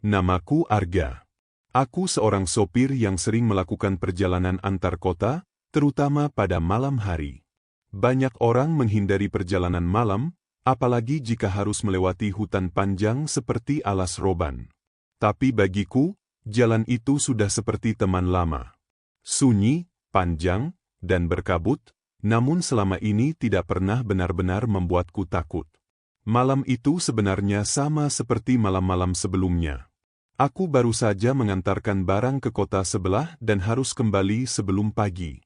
Namaku Arga. Aku seorang sopir yang sering melakukan perjalanan antar kota, terutama pada malam hari. Banyak orang menghindari perjalanan malam, apalagi jika harus melewati hutan panjang seperti Alas Roban. Tapi bagiku, jalan itu sudah seperti teman lama. Sunyi, panjang, dan berkabut, namun selama ini tidak pernah benar-benar membuatku takut. Malam itu sebenarnya sama seperti malam-malam sebelumnya. Aku baru saja mengantarkan barang ke kota sebelah dan harus kembali sebelum pagi.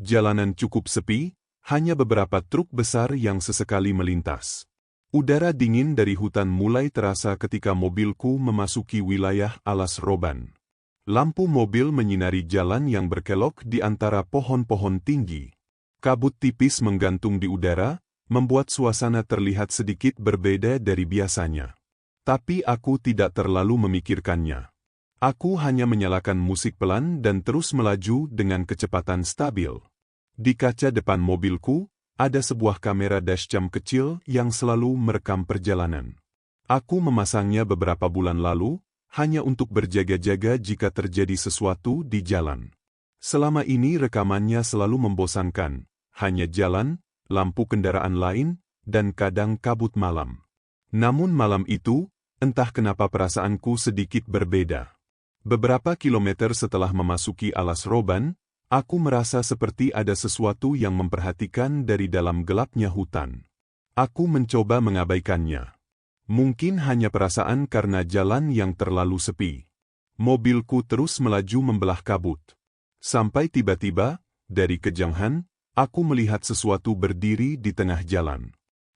Jalanan cukup sepi, hanya beberapa truk besar yang sesekali melintas. Udara dingin dari hutan mulai terasa ketika mobilku memasuki wilayah Alas Roban. Lampu mobil menyinari jalan yang berkelok di antara pohon-pohon tinggi. Kabut tipis menggantung di udara, membuat suasana terlihat sedikit berbeda dari biasanya. Tapi aku tidak terlalu memikirkannya. Aku hanya menyalakan musik pelan dan terus melaju dengan kecepatan stabil. Di kaca depan mobilku, ada sebuah kamera dashcam kecil yang selalu merekam perjalanan. Aku memasangnya beberapa bulan lalu, hanya untuk berjaga-jaga jika terjadi sesuatu di jalan. Selama ini rekamannya selalu membosankan, hanya jalan, lampu kendaraan lain, dan kadang kabut malam. Namun malam itu, entah kenapa perasaanku sedikit berbeda. Beberapa kilometer setelah memasuki Alas Roban, aku merasa seperti ada sesuatu yang memperhatikan dari dalam gelapnya hutan. Aku mencoba mengabaikannya. Mungkin hanya perasaan karena jalan yang terlalu sepi. Mobilku terus melaju membelah kabut. Sampai tiba-tiba, dari kejauhan, aku melihat sesuatu berdiri di tengah jalan.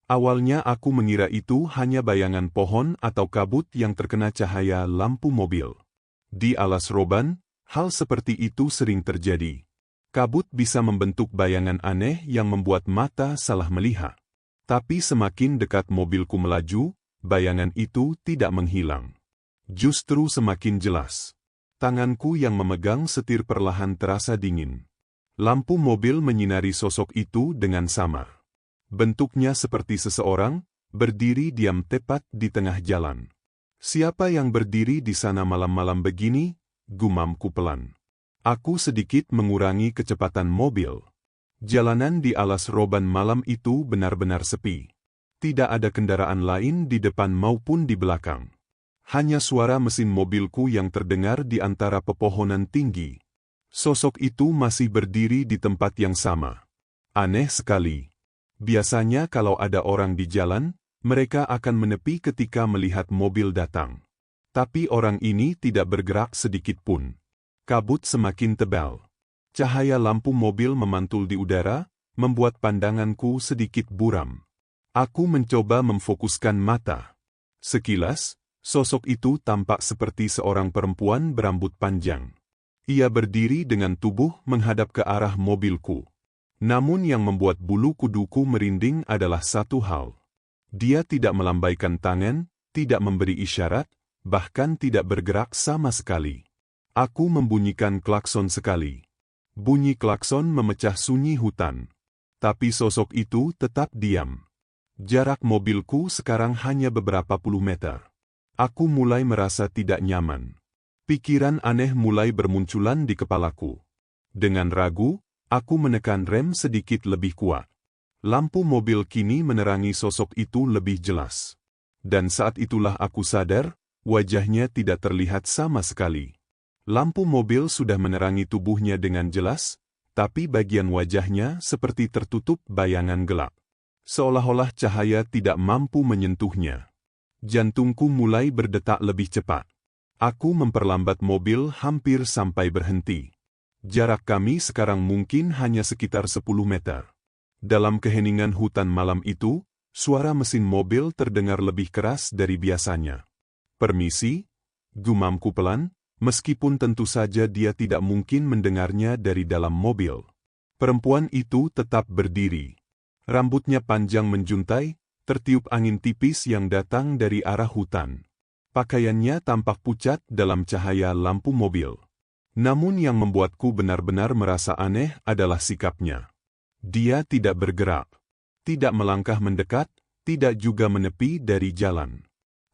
Awalnya aku mengira itu hanya bayangan pohon atau kabut yang terkena cahaya lampu mobil. Di Alas Roban, hal seperti itu sering terjadi. Kabut bisa membentuk bayangan aneh yang membuat mata salah melihat. Tapi semakin dekat mobilku melaju, bayangan itu tidak menghilang. Justru semakin jelas. Tanganku yang memegang setir perlahan terasa dingin. Lampu mobil menyinari sosok itu dengan samar. Bentuknya seperti seseorang, berdiri diam tepat di tengah jalan. Siapa yang berdiri di sana malam-malam begini? Gumamku pelan. Aku sedikit mengurangi kecepatan mobil. Jalanan di Alas Roban malam itu benar-benar sepi. Tidak ada kendaraan lain di depan maupun di belakang. Hanya suara mesin mobilku yang terdengar di antara pepohonan tinggi. Sosok itu masih berdiri di tempat yang sama. Aneh sekali. Biasanya kalau ada orang di jalan, mereka akan menepi ketika melihat mobil datang. Tapi orang ini tidak bergerak sedikit pun. Kabut semakin tebal. Cahaya lampu mobil memantul di udara, membuat pandanganku sedikit buram. Aku mencoba memfokuskan mata. Sekilas, sosok itu tampak seperti seorang perempuan berambut panjang. Ia berdiri dengan tubuh menghadap ke arah mobilku. Namun yang membuat bulu kuduku merinding adalah satu hal. Dia tidak melambaikan tangan, tidak memberi isyarat, bahkan tidak bergerak sama sekali. Aku membunyikan klakson sekali. Bunyi klakson memecah sunyi hutan. Tapi sosok itu tetap diam. Jarak mobilku sekarang hanya beberapa puluh meter. Aku mulai merasa tidak nyaman. Pikiran aneh mulai bermunculan di kepalaku. Dengan ragu, aku menekan rem sedikit lebih kuat. Lampu mobil kini menerangi sosok itu lebih jelas. Dan saat itulah aku sadar, wajahnya tidak terlihat sama sekali. Lampu mobil sudah menerangi tubuhnya dengan jelas, tapi bagian wajahnya seperti tertutup bayangan gelap. Seolah-olah cahaya tidak mampu menyentuhnya. Jantungku mulai berdetak lebih cepat. Aku memperlambat mobil hampir sampai berhenti. Jarak kami sekarang mungkin hanya sekitar 10 meter. Dalam keheningan hutan malam itu, suara mesin mobil terdengar lebih keras dari biasanya. "Permisi," gumamku pelan, meskipun tentu saja dia tidak mungkin mendengarnya dari dalam mobil. Perempuan itu tetap berdiri. Rambutnya panjang menjuntai, tertiup angin tipis yang datang dari arah hutan. Pakaiannya tampak pucat dalam cahaya lampu mobil. Namun yang membuatku benar-benar merasa aneh adalah sikapnya. Dia tidak bergerak, tidak melangkah mendekat, tidak juga menepi dari jalan.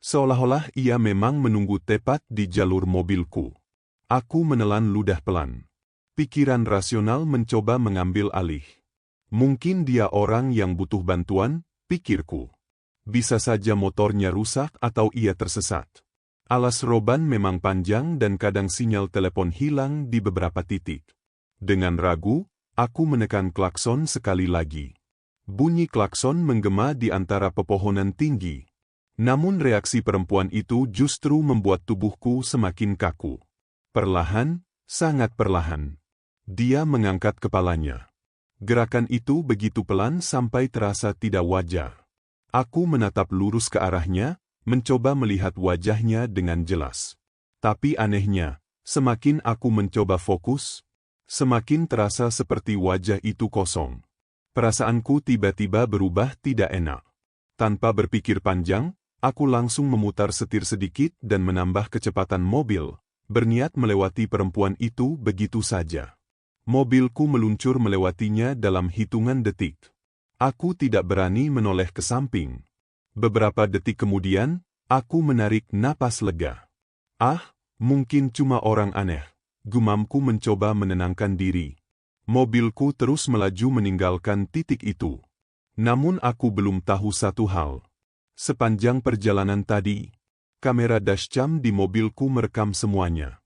Seolah-olah ia memang menunggu tepat di jalur mobilku. Aku menelan ludah pelan. Pikiran rasional mencoba mengambil alih. Mungkin dia orang yang butuh bantuan, pikirku. Bisa saja motornya rusak atau ia tersesat. Alas roban memang panjang dan kadang sinyal telepon hilang di beberapa titik. Dengan ragu, aku menekan klakson sekali lagi. Bunyi klakson menggema di antara pepohonan tinggi. Namun reaksi perempuan itu justru membuat tubuhku semakin kaku. Perlahan, sangat perlahan. Dia mengangkat kepalanya. Gerakan itu begitu pelan sampai terasa tidak wajar. Aku menatap lurus ke arahnya, mencoba melihat wajahnya dengan jelas. Tapi anehnya, semakin aku mencoba fokus, semakin terasa seperti wajah itu kosong. Perasaanku tiba-tiba berubah tidak enak. Tanpa berpikir panjang, aku langsung memutar setir sedikit dan menambah kecepatan mobil, berniat melewati perempuan itu begitu saja. Mobilku meluncur melewatinya dalam hitungan detik. Aku tidak berani menoleh ke samping. Beberapa detik kemudian, aku menarik napas lega. Ah, mungkin cuma orang aneh. Gumamku mencoba menenangkan diri. Mobilku terus melaju meninggalkan titik itu. Namun aku belum tahu satu hal. Sepanjang perjalanan tadi, kamera dashcam di mobilku merekam semuanya.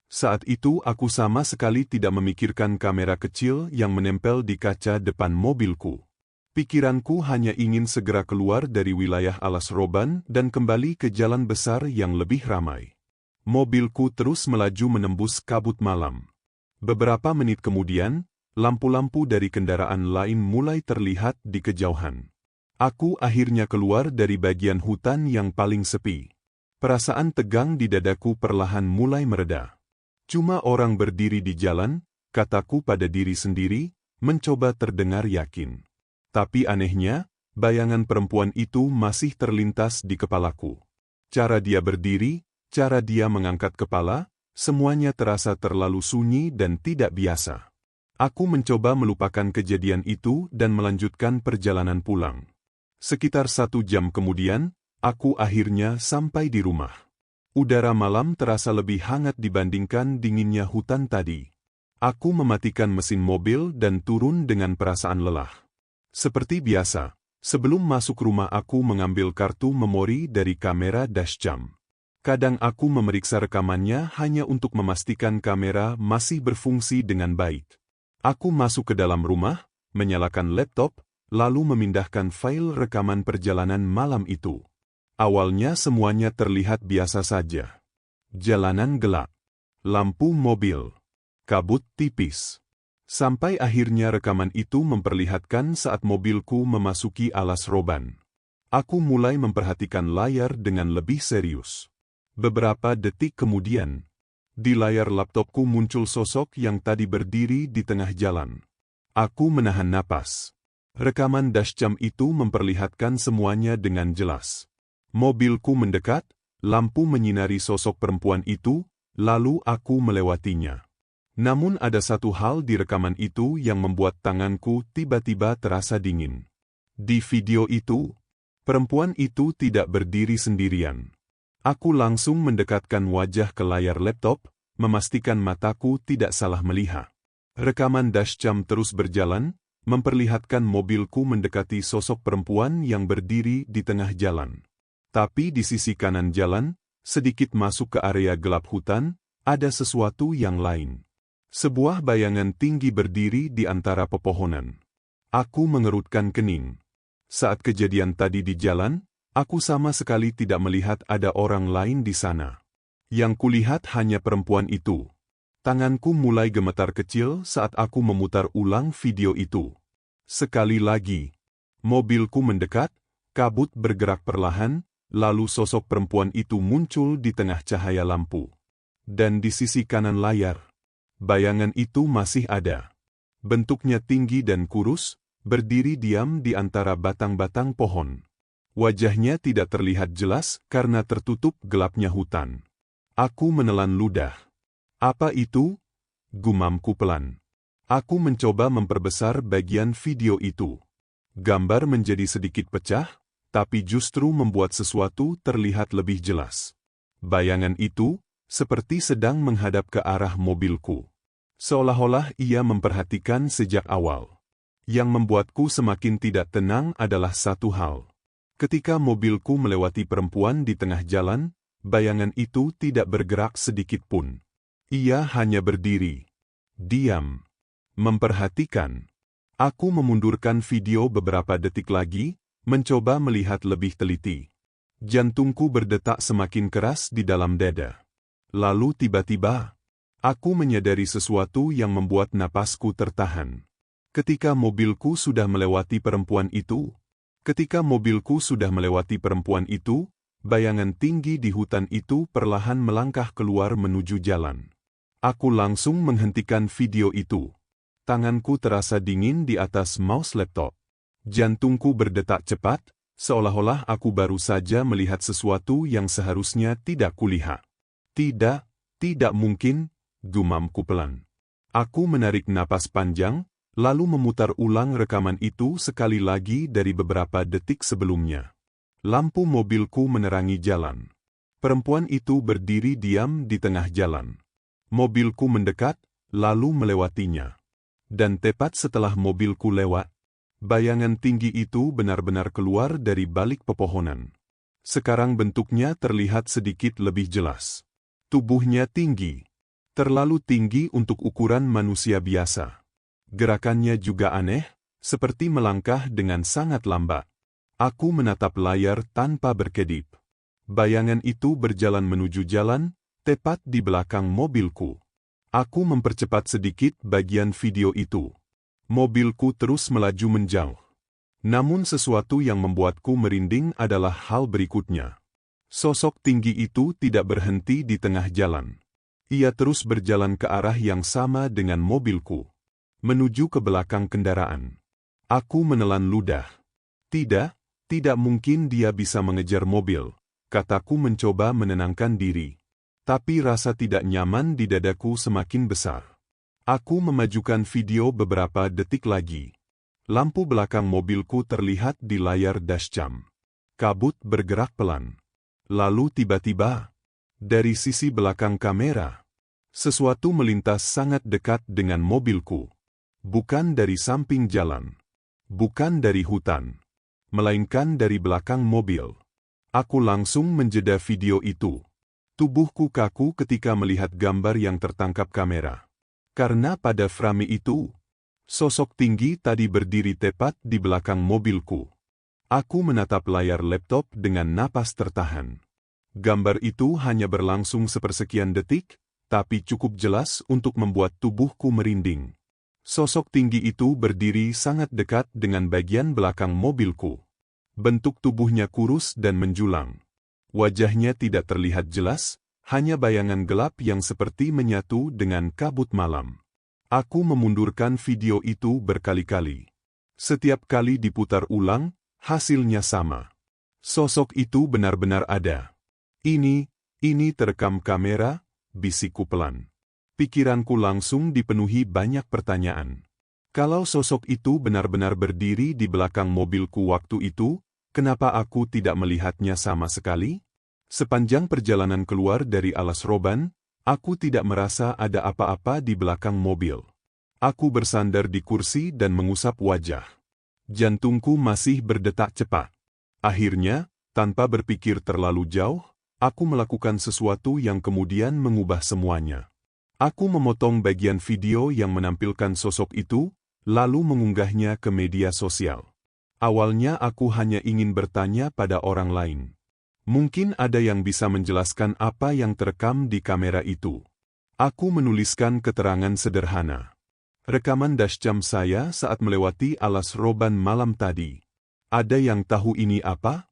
Saat itu aku sama sekali tidak memikirkan kamera kecil yang menempel di kaca depan mobilku. Pikiranku hanya ingin segera keluar dari wilayah alas roban dan kembali ke jalan besar yang lebih ramai. Mobilku terus melaju menembus kabut malam. Beberapa menit kemudian, lampu-lampu dari kendaraan lain mulai terlihat di kejauhan. Aku akhirnya keluar dari bagian hutan yang paling sepi. Perasaan tegang di dadaku perlahan mulai mereda. Cuma orang berdiri di jalan, kataku pada diri sendiri, mencoba terdengar yakin. Tapi anehnya, bayangan perempuan itu masih terlintas di kepalaku. Cara dia berdiri, cara dia mengangkat kepala, semuanya terasa terlalu sunyi dan tidak biasa. Aku mencoba melupakan kejadian itu dan melanjutkan perjalanan pulang. Sekitar 1 jam kemudian, aku akhirnya sampai di rumah. Udara malam terasa lebih hangat dibandingkan dinginnya hutan tadi. Aku mematikan mesin mobil dan turun dengan perasaan lelah. Seperti biasa, sebelum masuk rumah aku mengambil kartu memori dari kamera dashcam. Kadang aku memeriksa rekamannya hanya untuk memastikan kamera masih berfungsi dengan baik. Aku masuk ke dalam rumah, menyalakan laptop, lalu memindahkan file rekaman perjalanan malam itu. Awalnya semuanya terlihat biasa saja. Jalanan gelap, lampu mobil, kabut tipis. Sampai akhirnya rekaman itu memperlihatkan saat mobilku memasuki alas roban. Aku mulai memperhatikan layar dengan lebih serius. Beberapa detik kemudian, di layar laptopku muncul sosok yang tadi berdiri di tengah jalan. Aku menahan napas. Rekaman dashcam itu memperlihatkan semuanya dengan jelas. Mobilku mendekat, lampu menyinari sosok perempuan itu, lalu aku melewatinya. Namun ada satu hal di rekaman itu yang membuat tanganku tiba-tiba terasa dingin. Di video itu, perempuan itu tidak berdiri sendirian. Aku langsung mendekatkan wajah ke layar laptop, memastikan mataku tidak salah melihat. Rekaman dashcam terus berjalan, memperlihatkan mobilku mendekati sosok perempuan yang berdiri di tengah jalan. Tapi di sisi kanan jalan, sedikit masuk ke area gelap hutan, ada sesuatu yang lain. Sebuah bayangan tinggi berdiri di antara pepohonan. Aku mengerutkan kening. Saat kejadian tadi di jalan, aku sama sekali tidak melihat ada orang lain di sana. Yang kulihat hanya perempuan itu. Tanganku mulai gemetar kecil saat aku memutar ulang video itu. Sekali lagi, mobilku mendekat, kabut bergerak perlahan, lalu sosok perempuan itu muncul di tengah cahaya lampu. Dan di sisi kanan layar, bayangan itu masih ada. Bentuknya tinggi dan kurus, berdiri diam di antara batang-batang pohon. Wajahnya tidak terlihat jelas karena tertutup gelapnya hutan. Aku menelan ludah. Apa itu? Gumamku pelan. Aku mencoba memperbesar bagian video itu. Gambar menjadi sedikit pecah, tapi justru membuat sesuatu terlihat lebih jelas. Bayangan itu seperti sedang menghadap ke arah mobilku. Seolah-olah ia memperhatikan sejak awal. Yang membuatku semakin tidak tenang adalah satu hal. Ketika mobilku melewati perempuan di tengah jalan, bayangan itu tidak bergerak sedikit pun. Ia hanya berdiri, diam, memperhatikan. Aku memundurkan video beberapa detik lagi, mencoba melihat lebih teliti. Jantungku berdetak semakin keras di dalam dada. Lalu tiba-tiba, aku menyadari sesuatu yang membuat napasku tertahan. Ketika mobilku sudah melewati perempuan itu, bayangan tinggi di hutan itu perlahan melangkah keluar menuju jalan. Aku langsung menghentikan video itu. Tanganku terasa dingin di atas mouse laptop. Jantungku berdetak cepat, seolah-olah aku baru saja melihat sesuatu yang seharusnya tidak kulihat. Tidak mungkin, gumamku pelan. Aku menarik napas panjang, lalu memutar ulang rekaman itu sekali lagi dari beberapa detik sebelumnya. Lampu mobilku menerangi jalan. Perempuan itu berdiri diam di tengah jalan. Mobilku mendekat, lalu melewatinya. Dan tepat setelah mobilku lewat, bayangan tinggi itu benar-benar keluar dari balik pepohonan. Sekarang bentuknya terlihat sedikit lebih jelas. Tubuhnya tinggi, terlalu tinggi untuk ukuran manusia biasa. Gerakannya juga aneh, seperti melangkah dengan sangat lambat. Aku menatap layar tanpa berkedip. Bayangan itu berjalan menuju jalan, tepat di belakang mobilku. Aku mempercepat sedikit bagian video itu. Mobilku terus melaju menjauh. Namun sesuatu yang membuatku merinding adalah hal berikutnya. Sosok tinggi itu tidak berhenti di tengah jalan. Ia terus berjalan ke arah yang sama dengan mobilku. Menuju ke belakang kendaraan. Aku menelan ludah. Tidak mungkin dia bisa mengejar mobil, kataku mencoba menenangkan diri. Tapi rasa tidak nyaman di dadaku semakin besar. Aku memajukan video beberapa detik lagi. Lampu belakang mobilku terlihat di layar dashcam. Kabut bergerak pelan. Lalu tiba-tiba, dari sisi belakang kamera, sesuatu melintas sangat dekat dengan mobilku. Bukan dari samping jalan, bukan dari hutan, melainkan dari belakang mobil. Aku langsung menjeda video itu. Tubuhku kaku ketika melihat gambar yang tertangkap kamera. Karena pada frame itu, sosok tinggi tadi berdiri tepat di belakang mobilku. Aku menatap layar laptop dengan napas tertahan. Gambar itu hanya berlangsung sepersekian detik, tapi cukup jelas untuk membuat tubuhku merinding. Sosok tinggi itu berdiri sangat dekat dengan bagian belakang mobilku. Bentuk tubuhnya kurus dan menjulang. Wajahnya tidak terlihat jelas, hanya bayangan gelap yang seperti menyatu dengan kabut malam. Aku memundurkan video itu berkali-kali. Setiap kali diputar ulang, hasilnya sama. Sosok itu benar-benar ada. Ini terekam kamera, bisikku pelan. Pikiranku langsung dipenuhi banyak pertanyaan. Kalau sosok itu benar-benar berdiri di belakang mobilku waktu itu, kenapa aku tidak melihatnya sama sekali? Sepanjang perjalanan keluar dari alas roban, aku tidak merasa ada apa-apa di belakang mobil. Aku bersandar di kursi dan mengusap wajah. Jantungku masih berdetak cepat. Akhirnya, tanpa berpikir terlalu jauh, aku melakukan sesuatu yang kemudian mengubah semuanya. Aku memotong bagian video yang menampilkan sosok itu, lalu mengunggahnya ke media sosial. Awalnya aku hanya ingin bertanya pada orang lain. Mungkin ada yang bisa menjelaskan apa yang terekam di kamera itu. Aku menuliskan keterangan sederhana. Rekaman dashcam saya saat melewati alas roban malam tadi. Ada yang tahu ini apa?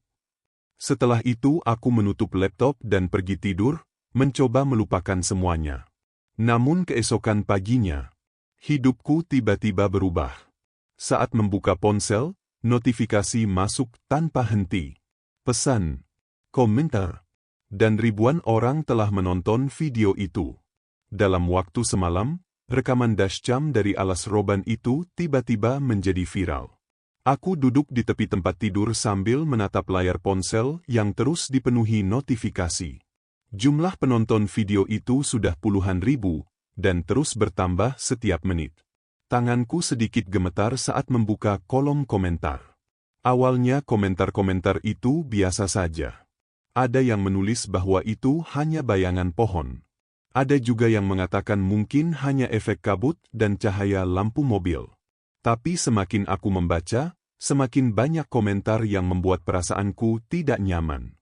Setelah itu aku menutup laptop dan pergi tidur, mencoba melupakan semuanya. Namun keesokan paginya, hidupku tiba-tiba berubah. Saat membuka ponsel, notifikasi masuk tanpa henti. Pesan, komentar, dan ribuan orang telah menonton video itu. Dalam waktu semalam, rekaman dashcam dari alas roban itu tiba-tiba menjadi viral. Aku duduk di tepi tempat tidur sambil menatap layar ponsel yang terus dipenuhi notifikasi. Jumlah penonton video itu sudah puluhan ribu, dan terus bertambah setiap menit. Tanganku sedikit gemetar saat membuka kolom komentar. Awalnya komentar-komentar itu biasa saja. Ada yang menulis bahwa itu hanya bayangan pohon. Ada juga yang mengatakan mungkin hanya efek kabut dan cahaya lampu mobil. Tapi semakin aku membaca, semakin banyak komentar yang membuat perasaanku tidak nyaman.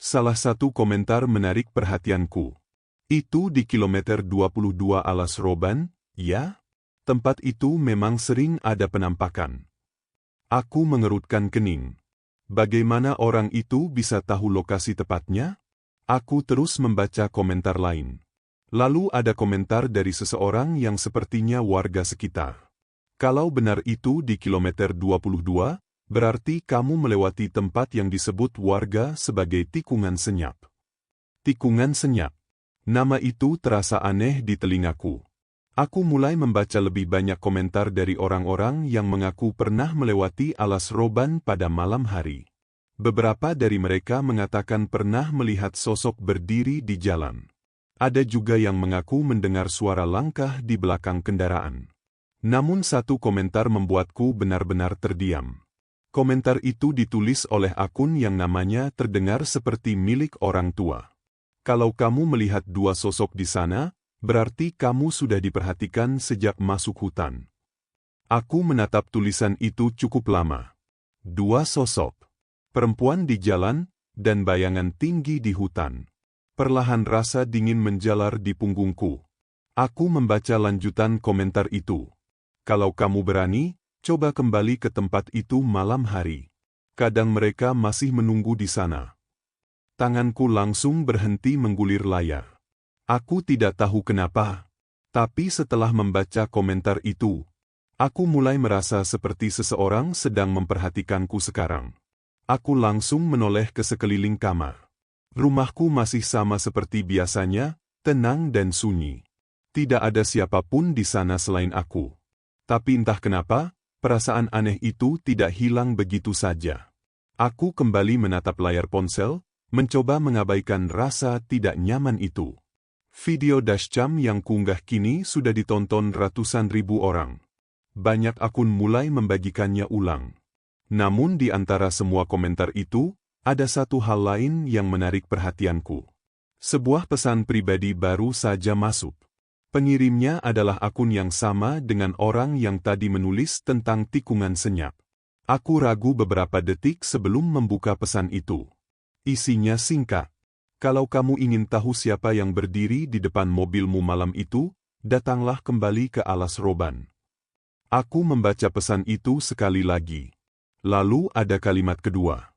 Salah satu komentar menarik perhatianku. Itu di kilometer 22 Alas Roban, ya? Tempat itu memang sering ada penampakan. Aku mengerutkan kening. Bagaimana orang itu bisa tahu lokasi tepatnya? Aku terus membaca komentar lain. Lalu ada komentar dari seseorang yang sepertinya warga sekitar. Kalau benar itu di kilometer 22, berarti kamu melewati tempat yang disebut warga sebagai tikungan senyap. Tikungan senyap. Nama itu terasa aneh di telingaku. Aku mulai membaca lebih banyak komentar dari orang-orang yang mengaku pernah melewati Alas Roban pada malam hari. Beberapa dari mereka mengatakan pernah melihat sosok berdiri di jalan. Ada juga yang mengaku mendengar suara langkah di belakang kendaraan. Namun satu komentar membuatku benar-benar terdiam. Komentar itu ditulis oleh akun yang namanya terdengar seperti milik orang tua. Kalau kamu melihat dua sosok di sana, berarti kamu sudah diperhatikan sejak masuk hutan. Aku menatap tulisan itu cukup lama. Dua sosok. Perempuan di jalan, dan bayangan tinggi di hutan. Perlahan rasa dingin menjalar di punggungku. Aku membaca lanjutan komentar itu. Kalau kamu berani, coba kembali ke tempat itu malam hari. Kadang mereka masih menunggu di sana. Tanganku langsung berhenti menggulir layar. Aku tidak tahu kenapa. Tapi setelah membaca komentar itu, aku mulai merasa seperti seseorang sedang memperhatikanku sekarang. Aku langsung menoleh ke sekeliling kamar. Rumahku masih sama seperti biasanya, tenang dan sunyi. Tidak ada siapapun di sana selain aku. Tapi entah kenapa, perasaan aneh itu tidak hilang begitu saja. Aku kembali menatap layar ponsel, mencoba mengabaikan rasa tidak nyaman itu. Video dashcam yang kuunggah kini sudah ditonton ratusan ribu orang. Banyak akun mulai membagikannya ulang. Namun di antara semua komentar itu, ada satu hal lain yang menarik perhatianku. Sebuah pesan pribadi baru saja masuk. Pengirimnya adalah akun yang sama dengan orang yang tadi menulis tentang tikungan senyap. Aku ragu beberapa detik sebelum membuka pesan itu. Isinya singkat. Kalau kamu ingin tahu siapa yang berdiri di depan mobilmu malam itu, datanglah kembali ke Alas Roban. Aku membaca pesan itu sekali lagi. Lalu ada kalimat kedua.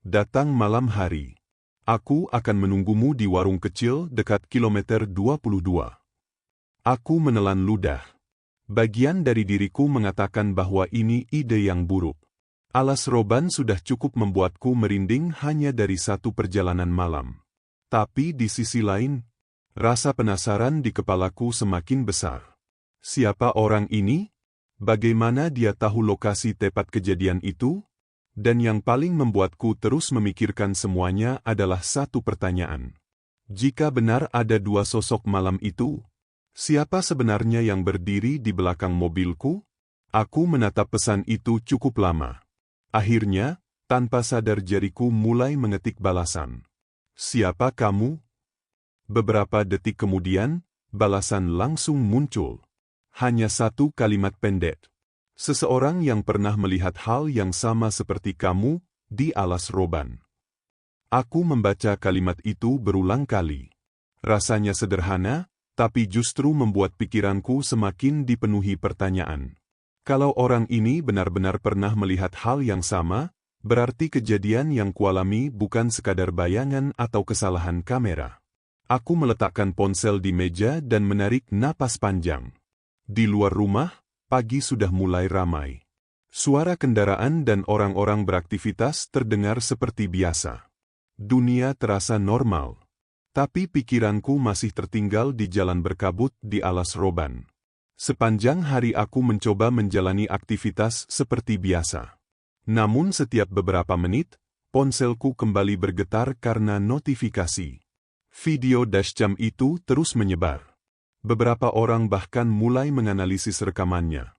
Datang malam hari. Aku akan menunggumu di warung kecil dekat kilometer 22. Aku menelan ludah. Bagian dari diriku mengatakan bahwa ini ide yang buruk. Alas Roban sudah cukup membuatku merinding hanya dari satu perjalanan malam. Tapi di sisi lain, rasa penasaran di kepalaku semakin besar. Siapa orang ini? Bagaimana dia tahu lokasi tepat kejadian itu? Dan yang paling membuatku terus memikirkan semuanya adalah satu pertanyaan. Jika benar ada dua sosok malam itu, siapa sebenarnya yang berdiri di belakang mobilku? Aku menatap pesan itu cukup lama. Akhirnya, tanpa sadar jariku mulai mengetik balasan. Siapa kamu? Beberapa detik kemudian, balasan langsung muncul. Hanya satu kalimat pendek. Seseorang yang pernah melihat hal yang sama seperti kamu di Alas Roban. Aku membaca kalimat itu berulang kali. Rasanya sederhana, tapi justru membuat pikiranku semakin dipenuhi pertanyaan. Kalau orang ini benar-benar pernah melihat hal yang sama, berarti kejadian yang kualami bukan sekadar bayangan atau kesalahan kamera. Aku meletakkan ponsel di meja dan menarik napas panjang. Di luar rumah, pagi sudah mulai ramai. Suara kendaraan dan orang-orang beraktivitas terdengar seperti biasa. Dunia terasa normal. Tapi pikiranku masih tertinggal di jalan berkabut di Alas Roban. Sepanjang hari aku mencoba menjalani aktivitas seperti biasa. Namun setiap beberapa menit, ponselku kembali bergetar karena notifikasi. Video dashcam itu terus menyebar. Beberapa orang bahkan mulai menganalisis rekamannya.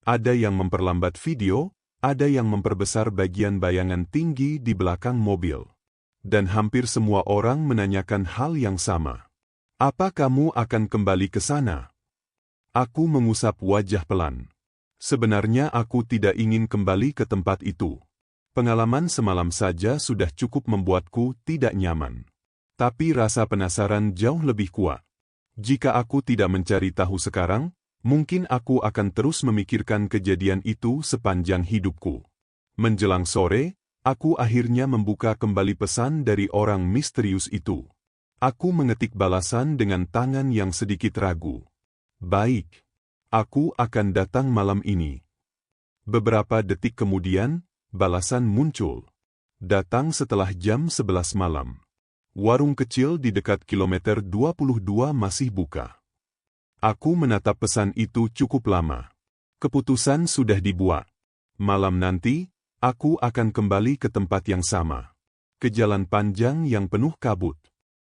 Ada yang memperlambat video, ada yang memperbesar bagian bayangan tinggi di belakang mobil. Dan hampir semua orang menanyakan hal yang sama. Apa kamu akan kembali ke sana? Aku mengusap wajah pelan. Sebenarnya aku tidak ingin kembali ke tempat itu. Pengalaman semalam saja sudah cukup membuatku tidak nyaman. Tapi rasa penasaran jauh lebih kuat. Jika aku tidak mencari tahu sekarang, mungkin aku akan terus memikirkan kejadian itu sepanjang hidupku. Menjelang sore, aku akhirnya membuka kembali pesan dari orang misterius itu. Aku mengetik balasan dengan tangan yang sedikit ragu. Baik, aku akan datang malam ini. Beberapa detik kemudian, balasan muncul. Datang setelah jam 11 malam. Warung kecil di dekat kilometer 22 masih buka. Aku menatap pesan itu cukup lama. Keputusan sudah dibuat. Malam nanti, aku akan kembali ke tempat yang sama. Ke jalan panjang yang penuh kabut.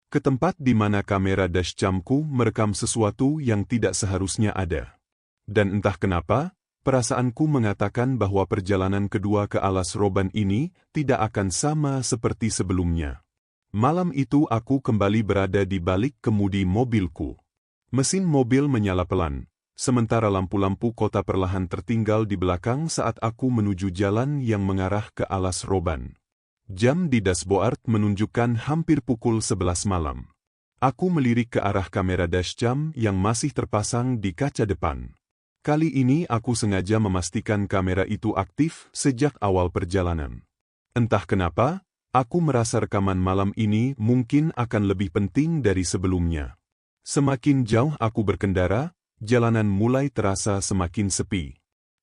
Ke tempat di mana kamera dashcamku merekam sesuatu yang tidak seharusnya ada. Dan entah kenapa, perasaanku mengatakan bahwa perjalanan kedua ke alas roban ini tidak akan sama seperti sebelumnya. Malam itu aku kembali berada di balik kemudi mobilku. Mesin mobil menyala pelan, sementara lampu-lampu kota perlahan tertinggal di belakang saat aku menuju jalan yang mengarah ke alas roban. Jam di dashboard menunjukkan hampir pukul 11 malam. Aku melirik ke arah kamera dashcam yang masih terpasang di kaca depan. Kali ini aku sengaja memastikan kamera itu aktif sejak awal perjalanan. Entah kenapa, aku merasa rekaman malam ini mungkin akan lebih penting dari sebelumnya. Semakin jauh aku berkendara, jalanan mulai terasa semakin sepi.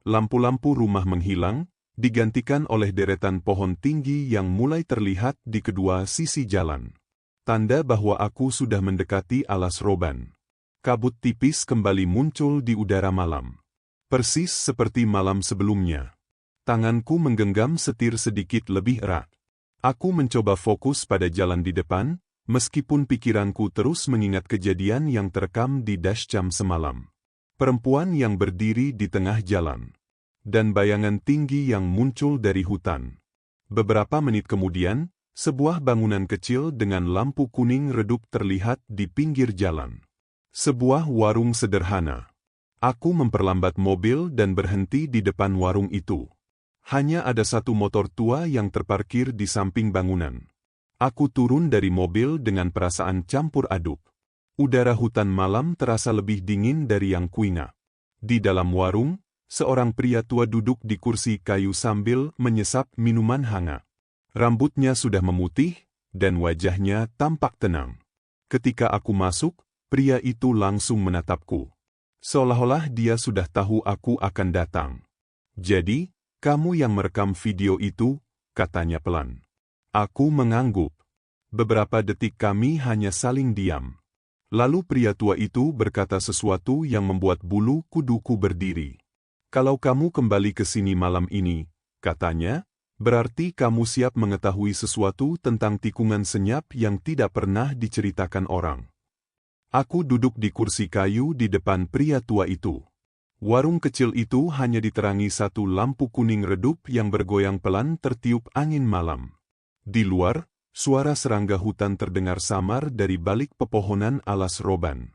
Lampu-lampu rumah menghilang, digantikan oleh deretan pohon tinggi yang mulai terlihat di kedua sisi jalan. Tanda bahwa aku sudah mendekati alas roban. Kabut tipis kembali muncul di udara malam. Persis seperti malam sebelumnya. Tanganku menggenggam setir sedikit lebih erat. Aku mencoba fokus pada jalan di depan, meskipun pikiranku terus mengingat kejadian yang terekam di dashcam semalam. Perempuan yang berdiri di tengah jalan. Dan bayangan tinggi yang muncul dari hutan. Beberapa menit kemudian, sebuah bangunan kecil dengan lampu kuning redup terlihat di pinggir jalan. Sebuah warung sederhana. Aku memperlambat mobil dan berhenti di depan warung itu. Hanya ada satu motor tua yang terparkir di samping bangunan. Aku turun dari mobil dengan perasaan campur aduk. Udara hutan malam terasa lebih dingin dari yang kuingat. Di dalam warung, seorang pria tua duduk di kursi kayu sambil menyesap minuman hangat. Rambutnya sudah memutih, dan wajahnya tampak tenang. Ketika aku masuk, pria itu langsung menatapku. Seolah-olah dia sudah tahu aku akan datang. Jadi, kamu yang merekam video itu, katanya pelan. Aku mengangguk. Beberapa detik kami hanya saling diam. Lalu pria tua itu berkata sesuatu yang membuat bulu kuduku berdiri. Kalau kamu kembali ke sini malam ini, katanya, berarti kamu siap mengetahui sesuatu tentang tikungan senyap yang tidak pernah diceritakan orang. Aku duduk di kursi kayu di depan pria tua itu. Warung kecil itu hanya diterangi satu lampu kuning redup yang bergoyang pelan tertiup angin malam. Di luar, suara serangga hutan terdengar samar dari balik pepohonan alas roban.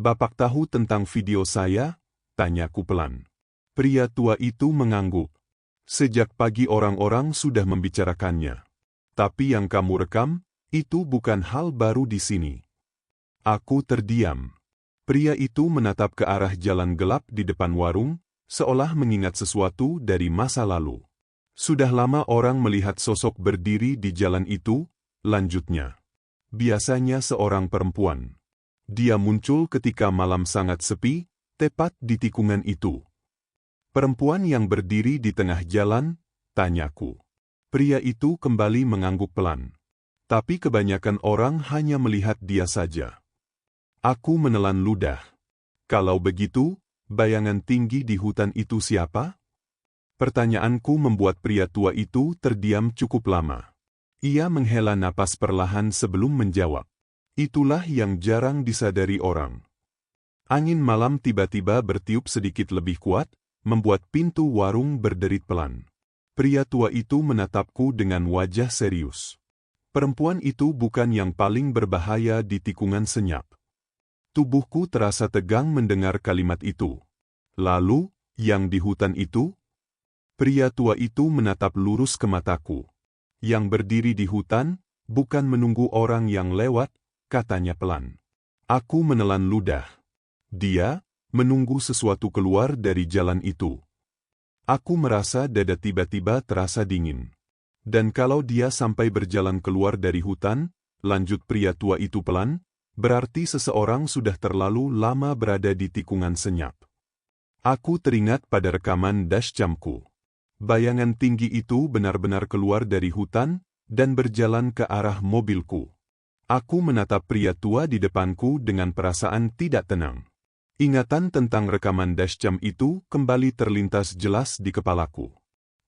Bapak tahu tentang video saya? Tanyaku pelan. Pria tua itu mengangguk. Sejak pagi orang-orang sudah membicarakannya. Tapi yang kamu rekam, itu bukan hal baru di sini. Aku terdiam. Pria itu menatap ke arah jalan gelap di depan warung, seolah mengingat sesuatu dari masa lalu. Sudah lama orang melihat sosok berdiri di jalan itu, lanjutnya. Biasanya seorang perempuan. Dia muncul ketika malam sangat sepi, tepat di tikungan itu. Perempuan yang berdiri di tengah jalan, tanyaku. Pria itu kembali mengangguk pelan. Tapi kebanyakan orang hanya melihat dia saja. Aku menelan ludah. Kalau begitu, bayangan tinggi di hutan itu siapa? Pertanyaanku membuat pria tua itu terdiam cukup lama. Ia menghela napas perlahan sebelum menjawab. Itulah yang jarang disadari orang. Angin malam tiba-tiba bertiup sedikit lebih kuat, membuat pintu warung berderit pelan. Pria tua itu menatapku dengan wajah serius. Perempuan itu bukan yang paling berbahaya di tikungan senyap. Tubuhku terasa tegang mendengar kalimat itu. Lalu, yang di hutan itu? Pria tua itu menatap lurus ke mataku. Yang berdiri di hutan, bukan menunggu orang yang lewat, katanya pelan. Aku menelan ludah. Dia menunggu sesuatu keluar dari jalan itu. Aku merasa dada tiba-tiba terasa dingin. Dan kalau dia sampai berjalan keluar dari hutan, lanjut pria tua itu pelan, berarti seseorang sudah terlalu lama berada di tikungan senyap. Aku teringat pada rekaman dashcamku. Bayangan tinggi itu benar-benar keluar dari hutan dan berjalan ke arah mobilku. Aku menatap pria tua di depanku dengan perasaan tidak tenang. Ingatan tentang rekaman dashcam itu kembali terlintas jelas di kepalaku.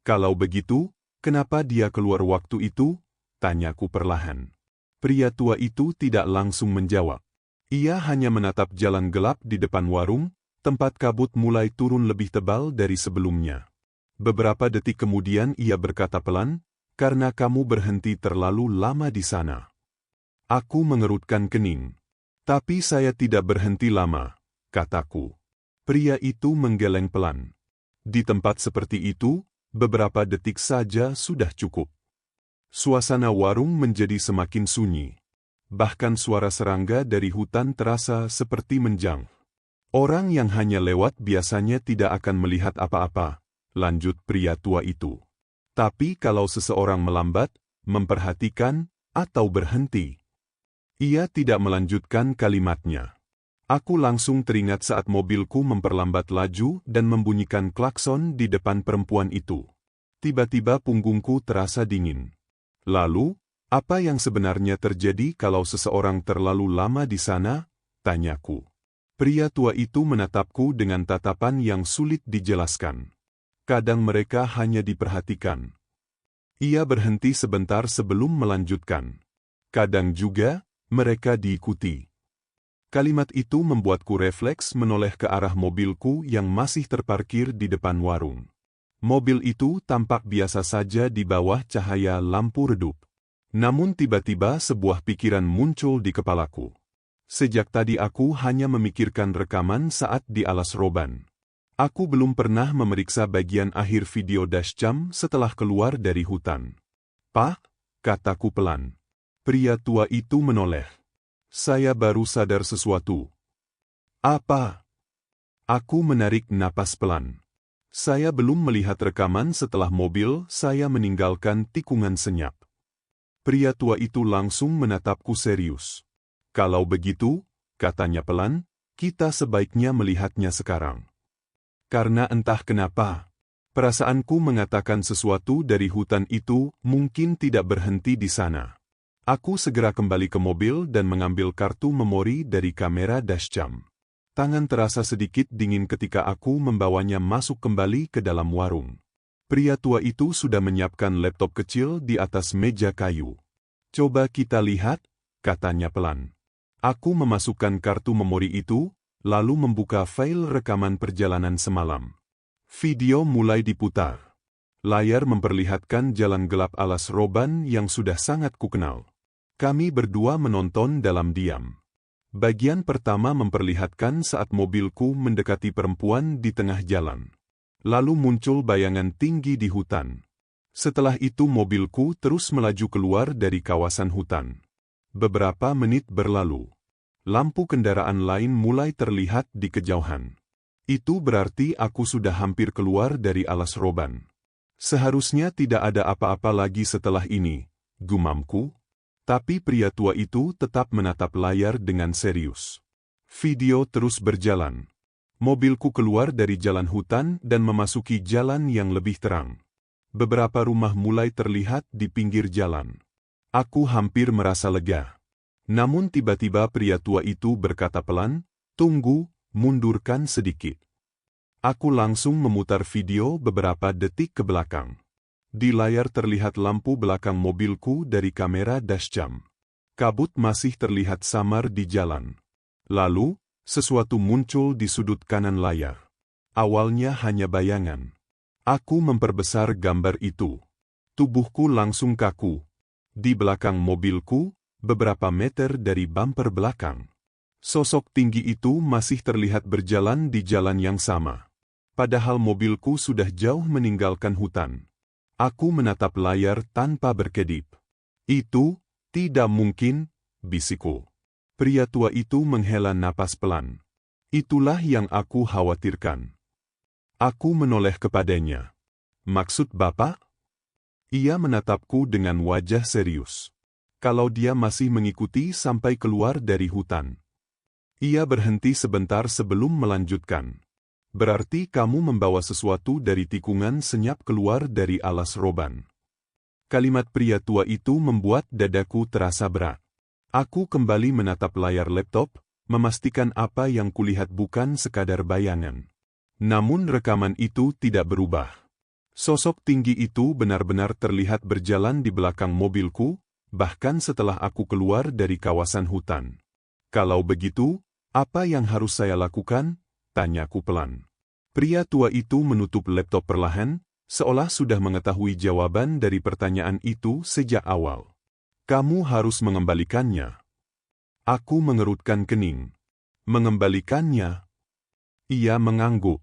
Kalau begitu, kenapa dia keluar waktu itu? Tanyaku perlahan. Pria tua itu tidak langsung menjawab. Ia hanya menatap jalan gelap di depan warung, tempat kabut mulai turun lebih tebal dari sebelumnya. Beberapa detik kemudian ia berkata pelan, "Karena kamu berhenti terlalu lama di sana." Aku mengerutkan kening. Tapi saya tidak berhenti lama, kataku. Pria itu menggeleng pelan. Di tempat seperti itu, beberapa detik saja sudah cukup. Suasana warung menjadi semakin sunyi. Bahkan suara serangga dari hutan terasa seperti menjang. Orang yang hanya lewat biasanya tidak akan melihat apa-apa, lanjut pria tua itu. Tapi kalau seseorang melambat, memperhatikan, atau berhenti, ia tidak melanjutkan kalimatnya. Aku langsung teringat saat mobilku memperlambat laju dan membunyikan klakson di depan perempuan itu. Tiba-tiba punggungku terasa dingin. Lalu, apa yang sebenarnya terjadi kalau seseorang terlalu lama di sana? Tanyaku. Pria tua itu menatapku dengan tatapan yang sulit dijelaskan. Kadang mereka hanya diperhatikan. Ia berhenti sebentar sebelum melanjutkan. Kadang juga, mereka diikuti. Kalimat itu membuatku refleks menoleh ke arah mobilku yang masih terparkir di depan warung. Mobil itu tampak biasa saja di bawah cahaya lampu redup. Namun tiba-tiba sebuah pikiran muncul di kepalaku. Sejak tadi aku hanya memikirkan rekaman saat di alas roban. Aku belum pernah memeriksa bagian akhir video dashcam setelah keluar dari hutan. "Pak," kataku pelan. Pria tua itu menoleh. Saya baru sadar sesuatu. "Apa?" Aku menarik napas pelan. Saya belum melihat rekaman setelah mobil saya meninggalkan tikungan senyap. Pria tua itu langsung menatapku serius. "Kalau begitu," katanya pelan, "kita sebaiknya melihatnya sekarang." Karena entah kenapa, perasaanku mengatakan sesuatu dari hutan itu mungkin tidak berhenti di sana. Aku segera kembali ke mobil dan mengambil kartu memori dari kamera dashcam. Tangan terasa sedikit dingin ketika aku membawanya masuk kembali ke dalam warung. Pria tua itu sudah menyiapkan laptop kecil di atas meja kayu. "Coba kita lihat," katanya pelan. Aku memasukkan kartu memori itu, lalu membuka file rekaman perjalanan semalam. Video mulai diputar. Layar memperlihatkan jalan gelap alas roban yang sudah sangat kukenal. Kami berdua menonton dalam diam. Bagian pertama memperlihatkan saat mobilku mendekati perempuan di tengah jalan. Lalu muncul bayangan tinggi di hutan. Setelah itu mobilku terus melaju keluar dari kawasan hutan. Beberapa menit berlalu. Lampu kendaraan lain mulai terlihat di kejauhan. Itu berarti aku sudah hampir keluar dari alas roban. Seharusnya tidak ada apa-apa lagi setelah ini, gumamku. Tapi pria tua itu tetap menatap layar dengan serius. Video terus berjalan. Mobilku keluar dari jalan hutan dan memasuki jalan yang lebih terang. Beberapa rumah mulai terlihat di pinggir jalan. Aku hampir merasa lega. Namun tiba-tiba pria tua itu berkata pelan, "Tunggu, mundurkan sedikit." Aku langsung memutar video beberapa detik ke belakang. Di layar terlihat lampu belakang mobilku dari kamera dashcam. Kabut masih terlihat samar di jalan. Lalu, sesuatu muncul di sudut kanan layar. Awalnya hanya bayangan. Aku memperbesar gambar itu. Tubuhku langsung kaku. Di belakang mobilku, beberapa meter dari bumper belakang. Sosok tinggi itu masih terlihat berjalan di jalan yang sama. Padahal mobilku sudah jauh meninggalkan hutan. Aku menatap layar tanpa berkedip. Itu tidak mungkin, bisikku. Pria tua itu menghela napas pelan. Itulah yang aku khawatirkan. Aku menoleh kepadanya. Maksud Bapak? Ia menatapku dengan wajah serius. Kalau dia masih mengikuti sampai keluar dari hutan. Ia berhenti sebentar sebelum melanjutkan. Berarti kamu membawa sesuatu dari tikungan senyap keluar dari alas roban. Kalimat pria tua itu membuat dadaku terasa berat. Aku kembali menatap layar laptop, memastikan apa yang kulihat bukan sekadar bayangan. Namun rekaman itu tidak berubah. Sosok tinggi itu benar-benar terlihat berjalan di belakang mobilku, bahkan setelah aku keluar dari kawasan hutan. Kalau begitu, apa yang harus saya lakukan? Tanyaku pelan. Pria tua itu menutup laptop perlahan, seolah sudah mengetahui jawaban dari pertanyaan itu sejak awal. Kamu harus mengembalikannya. Aku mengerutkan kening. Mengembalikannya? Ia mengangguk.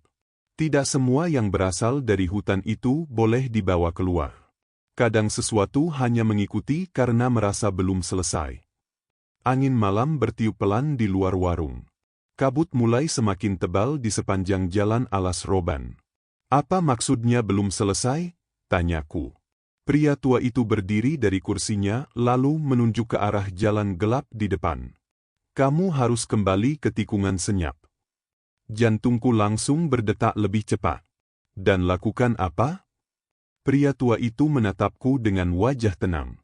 Tidak semua yang berasal dari hutan itu boleh dibawa keluar. Kadang sesuatu hanya mengikuti karena merasa belum selesai. Angin malam bertiup pelan di luar warung. Kabut mulai semakin tebal di sepanjang jalan alas roban. Apa maksudnya belum selesai? Tanyaku. Pria tua itu berdiri dari kursinya lalu menunjuk ke arah jalan gelap di depan. Kamu harus kembali ke tikungan senyap. Jantungku langsung berdetak lebih cepat. Dan lakukan apa? Pria tua itu menatapku dengan wajah tenang.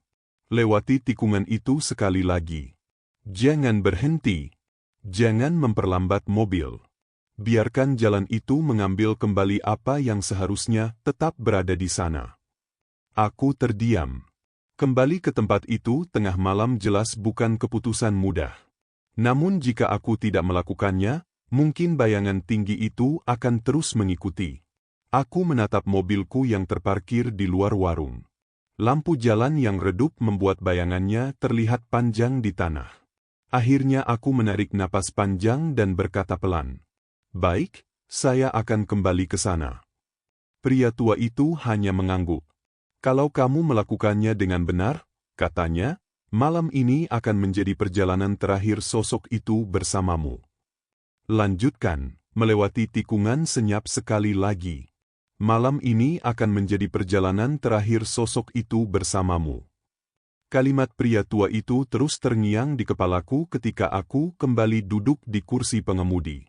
Lewati tikungan itu sekali lagi. Jangan berhenti. Jangan memperlambat mobil. Biarkan jalan itu mengambil kembali apa yang seharusnya tetap berada di sana. Aku terdiam. Kembali ke tempat itu tengah malam jelas bukan keputusan mudah. Namun jika aku tidak melakukannya, mungkin bayangan tinggi itu akan terus mengikuti. Aku menatap mobilku yang terparkir di luar warung. Lampu jalan yang redup membuat bayangannya terlihat panjang di tanah. Akhirnya aku menarik napas panjang dan berkata pelan. Baik, saya akan kembali ke sana. Pria tua itu hanya mengangguk. Kalau kamu melakukannya dengan benar, katanya, malam ini akan menjadi perjalanan terakhir sosok itu bersamamu. Lanjutkan, melewati tikungan senyap sekali lagi. Malam ini akan menjadi perjalanan terakhir sosok itu bersamamu. Kalimat pria tua itu terus terngiang di kepalaku ketika aku kembali duduk di kursi pengemudi.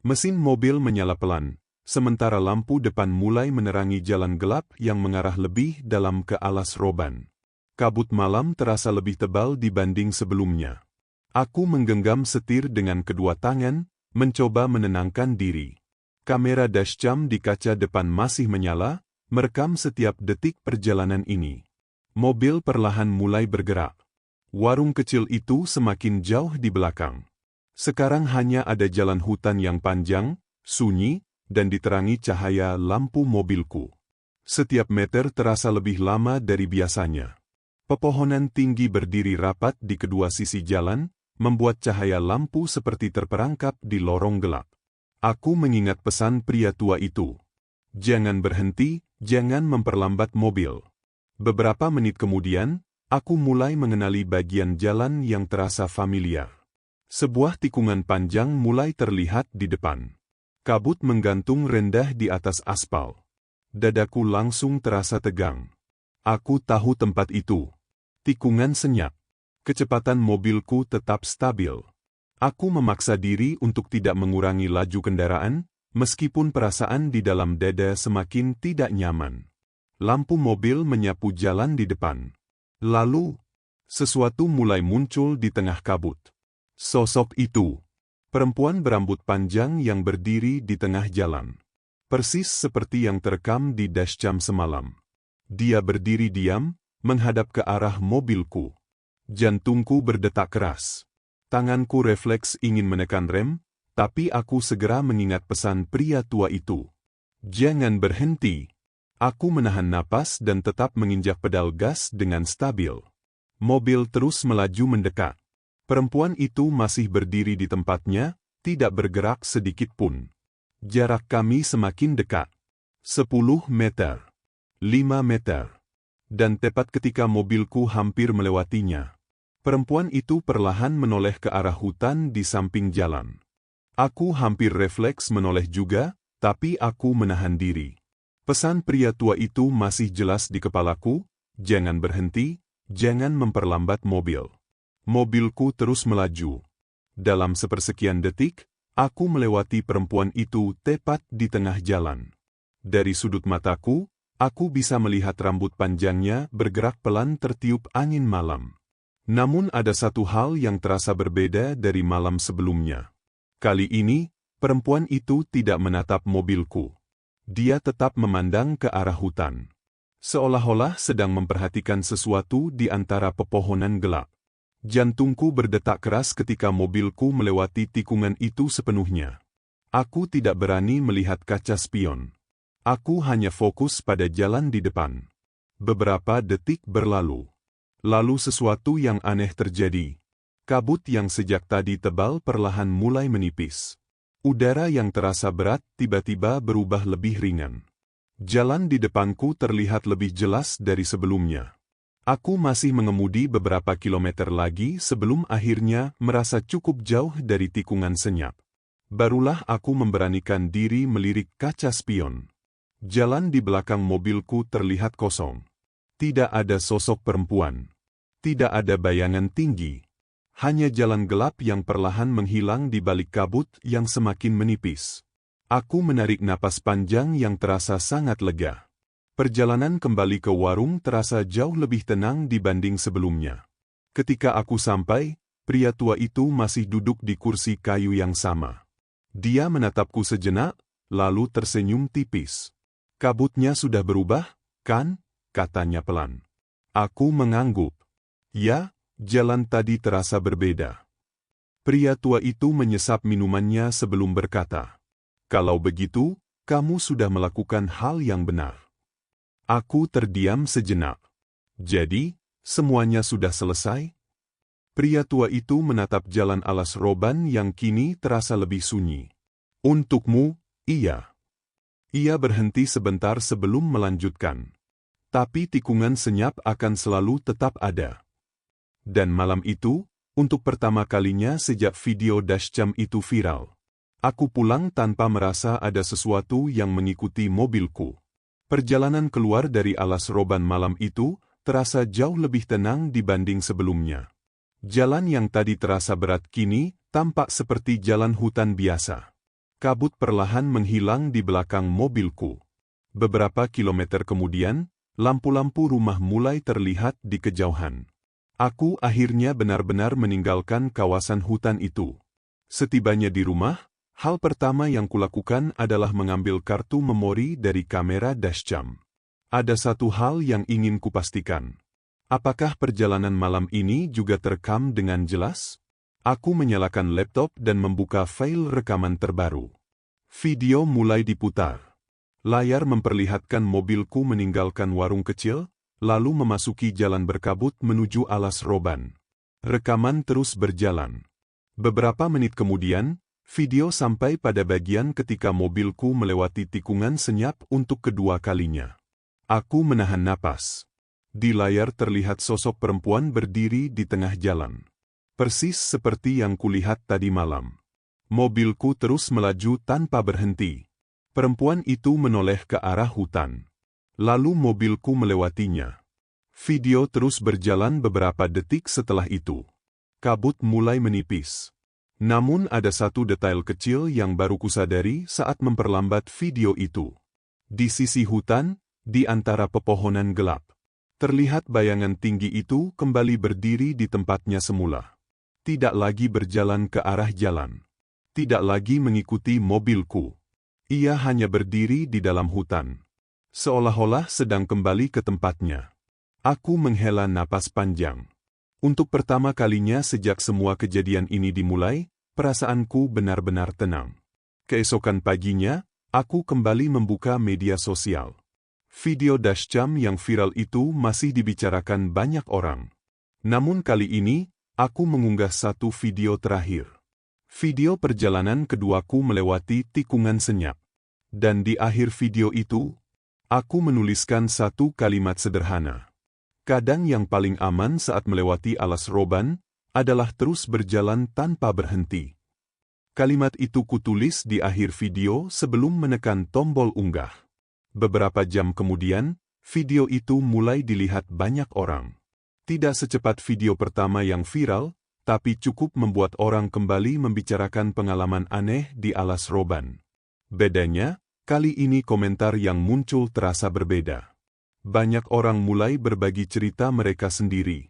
Mesin mobil menyala pelan, sementara lampu depan mulai menerangi jalan gelap yang mengarah lebih dalam ke alas roban. Kabut malam terasa lebih tebal dibanding sebelumnya. Aku menggenggam setir dengan kedua tangan, mencoba menenangkan diri. Kamera dashcam di kaca depan masih menyala, merekam setiap detik perjalanan ini. Mobil perlahan mulai bergerak. Warung kecil itu semakin jauh di belakang. Sekarang hanya ada jalan hutan yang panjang, sunyi, dan diterangi cahaya lampu mobilku. Setiap meter terasa lebih lama dari biasanya. Pepohonan tinggi berdiri rapat di kedua sisi jalan, membuat cahaya lampu seperti terperangkap di lorong gelap. Aku mengingat pesan pria tua itu. Jangan berhenti, jangan memperlambat mobil. Beberapa menit kemudian, aku mulai mengenali bagian jalan yang terasa familiar. Sebuah tikungan panjang mulai terlihat di depan. Kabut menggantung rendah di atas aspal. Dadaku langsung terasa tegang. Aku tahu tempat itu. Tikungan senyap. Kecepatan mobilku tetap stabil. Aku memaksa diri untuk tidak mengurangi laju kendaraan, meskipun perasaan di dalam dada semakin tidak nyaman. Lampu mobil menyapu jalan di depan. Lalu, sesuatu mulai muncul di tengah kabut. Sosok itu. Perempuan berambut panjang yang berdiri di tengah jalan. Persis seperti yang terekam di dashcam semalam. Dia berdiri diam, menghadap ke arah mobilku. Jantungku berdetak keras. Tanganku refleks ingin menekan rem, tapi aku segera mengingat pesan pria tua itu. Jangan berhenti. Aku menahan napas dan tetap menginjak pedal gas dengan stabil. Mobil terus melaju mendekat. Perempuan itu masih berdiri di tempatnya, tidak bergerak sedikit pun. Jarak kami semakin dekat. 10 meter. 5 meter. Dan tepat ketika mobilku hampir melewatinya, perempuan itu perlahan menoleh ke arah hutan di samping jalan. Aku hampir refleks menoleh juga, tapi aku menahan diri. Pesan pria tua itu masih jelas di kepalaku, jangan berhenti, jangan memperlambat mobil. Mobilku terus melaju. Dalam sepersekian detik, aku melewati perempuan itu tepat di tengah jalan. Dari sudut mataku, aku bisa melihat rambut panjangnya bergerak pelan tertiup angin malam. Namun ada satu hal yang terasa berbeda dari malam sebelumnya. Kali ini, perempuan itu tidak menatap mobilku. Dia tetap memandang ke arah hutan. Seolah-olah sedang memperhatikan sesuatu di antara pepohonan gelap. Jantungku berdetak keras ketika mobilku melewati tikungan itu sepenuhnya. Aku tidak berani melihat kaca spion. Aku hanya fokus pada jalan di depan. Beberapa detik berlalu. Lalu sesuatu yang aneh terjadi. Kabut yang sejak tadi tebal perlahan mulai menipis. Udara yang terasa berat tiba-tiba berubah lebih ringan. Jalan di depanku terlihat lebih jelas dari sebelumnya. Aku masih mengemudi beberapa kilometer lagi sebelum akhirnya merasa cukup jauh dari tikungan senyap. Barulah aku memberanikan diri melirik kaca spion. Jalan di belakang mobilku terlihat kosong. Tidak ada sosok perempuan. Tidak ada bayangan tinggi. Hanya jalan gelap yang perlahan menghilang di balik kabut yang semakin menipis. Aku menarik napas panjang yang terasa sangat lega. Perjalanan kembali ke warung terasa jauh lebih tenang dibanding sebelumnya. Ketika aku sampai, pria tua itu masih duduk di kursi kayu yang sama. Dia menatapku sejenak, lalu tersenyum tipis. Kabutnya sudah berubah, kan? Katanya pelan. Aku mengangguk. Ya, jalan tadi terasa berbeda. Pria tua itu menyesap minumannya sebelum berkata, kalau begitu, kamu sudah melakukan hal yang benar. Aku terdiam sejenak. Jadi, semuanya sudah selesai? Pria tua itu menatap jalan alas roban yang kini terasa lebih sunyi. Untukmu, iya. Ia berhenti sebentar sebelum melanjutkan. Tapi tikungan senyap akan selalu tetap ada. Dan malam itu, untuk pertama kalinya sejak video dashcam itu viral, aku pulang tanpa merasa ada sesuatu yang mengikuti mobilku. Perjalanan keluar dari alas roban malam itu terasa jauh lebih tenang dibanding sebelumnya. Jalan yang tadi terasa berat kini tampak seperti jalan hutan biasa. Kabut perlahan menghilang di belakang mobilku. Beberapa kilometer kemudian, lampu-lampu rumah mulai terlihat di kejauhan. Aku akhirnya benar-benar meninggalkan kawasan hutan itu. Setibanya di rumah, hal pertama yang kulakukan adalah mengambil kartu memori dari kamera dashcam. Ada satu hal yang ingin kupastikan. Apakah perjalanan malam ini juga terekam dengan jelas? Aku menyalakan laptop dan membuka file rekaman terbaru. Video mulai diputar. Layar memperlihatkan mobilku meninggalkan warung kecil, lalu memasuki jalan berkabut menuju alas roban. Rekaman terus berjalan. Beberapa menit kemudian, video sampai pada bagian ketika mobilku melewati tikungan senyap untuk kedua kalinya. Aku menahan napas. Di layar terlihat sosok perempuan berdiri di tengah jalan. Persis seperti yang kulihat tadi malam. Mobilku terus melaju tanpa berhenti. Perempuan itu menoleh ke arah hutan. Lalu mobilku melewatinya. Video terus berjalan beberapa detik setelah itu. Kabut mulai menipis. Namun ada satu detail kecil yang baru kusadari saat memperlambat video itu. Di sisi hutan, di antara pepohonan gelap, terlihat bayangan tinggi itu kembali berdiri di tempatnya semula. Tidak lagi berjalan ke arah jalan. Tidak lagi mengikuti mobilku. Ia hanya berdiri di dalam hutan, seolah-olah sedang kembali ke tempatnya. Aku menghela napas panjang. Untuk pertama kalinya sejak semua kejadian ini dimulai, perasaanku benar-benar tenang. Keesokan paginya, aku kembali membuka media sosial. Video dashcam yang viral itu masih dibicarakan banyak orang. Namun kali ini, aku mengunggah satu video terakhir. Video perjalanan keduaku melewati tikungan senyap. Dan di akhir video itu, aku menuliskan satu kalimat sederhana. Kadang yang paling aman saat melewati alas roban adalah terus berjalan tanpa berhenti. Kalimat itu kutulis di akhir video sebelum menekan tombol unggah. Beberapa jam kemudian, video itu mulai dilihat banyak orang. Tidak secepat video pertama yang viral, tapi cukup membuat orang kembali membicarakan pengalaman aneh di alas roban. Bedanya, kali ini komentar yang muncul terasa berbeda. Banyak orang mulai berbagi cerita mereka sendiri.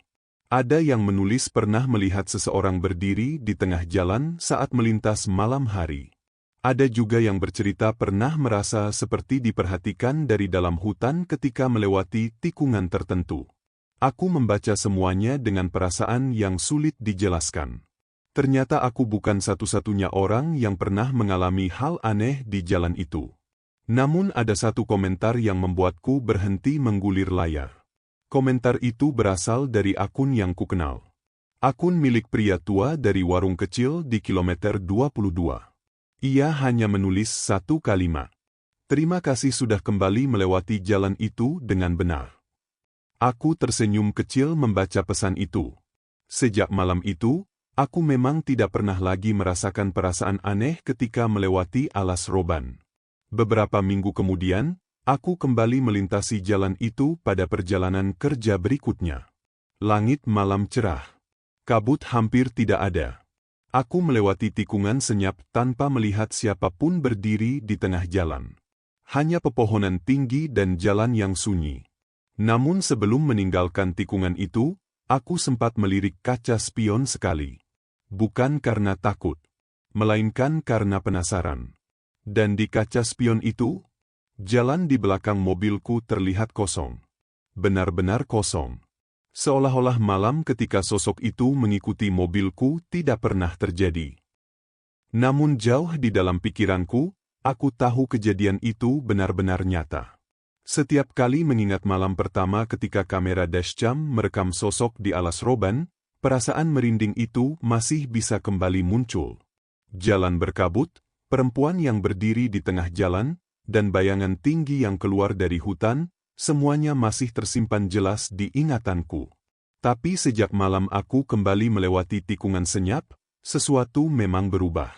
Ada yang menulis pernah melihat seseorang berdiri di tengah jalan saat melintas malam hari. Ada juga yang bercerita pernah merasa seperti diperhatikan dari dalam hutan ketika melewati tikungan tertentu. Aku membaca semuanya dengan perasaan yang sulit dijelaskan. Ternyata aku bukan satu-satunya orang yang pernah mengalami hal aneh di jalan itu. Namun ada satu komentar yang membuatku berhenti menggulir layar. Komentar itu berasal dari akun yang kukenal. Akun milik pria tua dari warung kecil di kilometer 22. Ia hanya menulis satu kalimat. Terima kasih sudah kembali melewati jalan itu dengan benar. Aku tersenyum kecil membaca pesan itu. Sejak malam itu, aku memang tidak pernah lagi merasakan perasaan aneh ketika melewati alas roban. Beberapa minggu kemudian, aku kembali melintasi jalan itu pada perjalanan kerja berikutnya. Langit malam cerah. Kabut hampir tidak ada. Aku melewati tikungan senyap tanpa melihat siapapun berdiri di tengah jalan. Hanya pepohonan tinggi dan jalan yang sunyi. Namun sebelum meninggalkan tikungan itu, aku sempat melirik kaca spion sekali. Bukan karena takut, melainkan karena penasaran. Dan di kaca spion itu, jalan di belakang mobilku terlihat kosong. Benar-benar kosong. Seolah-olah malam ketika sosok itu mengikuti mobilku tidak pernah terjadi. Namun jauh di dalam pikiranku, aku tahu kejadian itu benar-benar nyata. Setiap kali mengingat malam pertama ketika kamera dashcam merekam sosok di alas roban, perasaan merinding itu masih bisa kembali muncul. Jalan berkabut, perempuan yang berdiri di tengah jalan, dan bayangan tinggi yang keluar dari hutan, semuanya masih tersimpan jelas di ingatanku. Tapi sejak malam aku kembali melewati tikungan senyap, sesuatu memang berubah.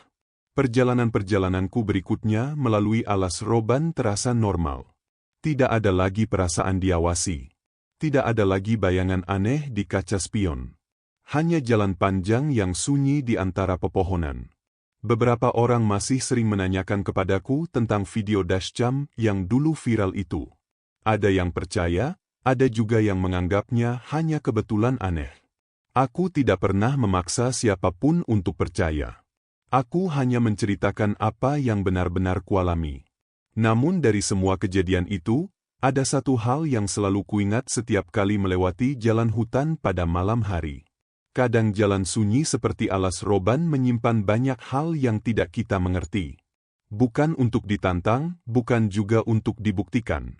Perjalanan-perjalananku berikutnya melalui alas roban terasa normal. Tidak ada lagi perasaan diawasi. Tidak ada lagi bayangan aneh di kaca spion. Hanya jalan panjang yang sunyi di antara pepohonan. Beberapa orang masih sering menanyakan kepadaku tentang video dashcam yang dulu viral itu. Ada yang percaya, ada juga yang menganggapnya hanya kebetulan aneh. Aku tidak pernah memaksa siapapun untuk percaya. Aku hanya menceritakan apa yang benar-benar kualami. Namun dari semua kejadian itu, ada satu hal yang selalu kuingat setiap kali melewati jalan hutan pada malam hari. Kadang jalan sunyi seperti alas roban menyimpan banyak hal yang tidak kita mengerti. Bukan untuk ditantang, bukan juga untuk dibuktikan.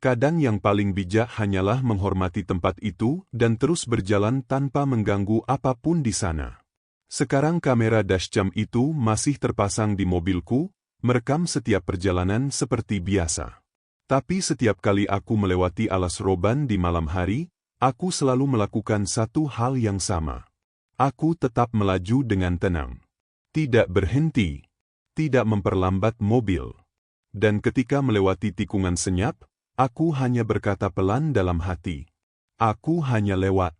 Kadang yang paling bijak hanyalah menghormati tempat itu dan terus berjalan tanpa mengganggu apapun di sana. Sekarang kamera dashcam itu masih terpasang di mobilku, merekam setiap perjalanan seperti biasa. Tapi setiap kali aku melewati alas roban di malam hari, aku selalu melakukan satu hal yang sama. Aku tetap melaju dengan tenang. Tidak berhenti. Tidak memperlambat mobil. Dan ketika melewati tikungan senyap, aku hanya berkata pelan dalam hati. Aku hanya lewat.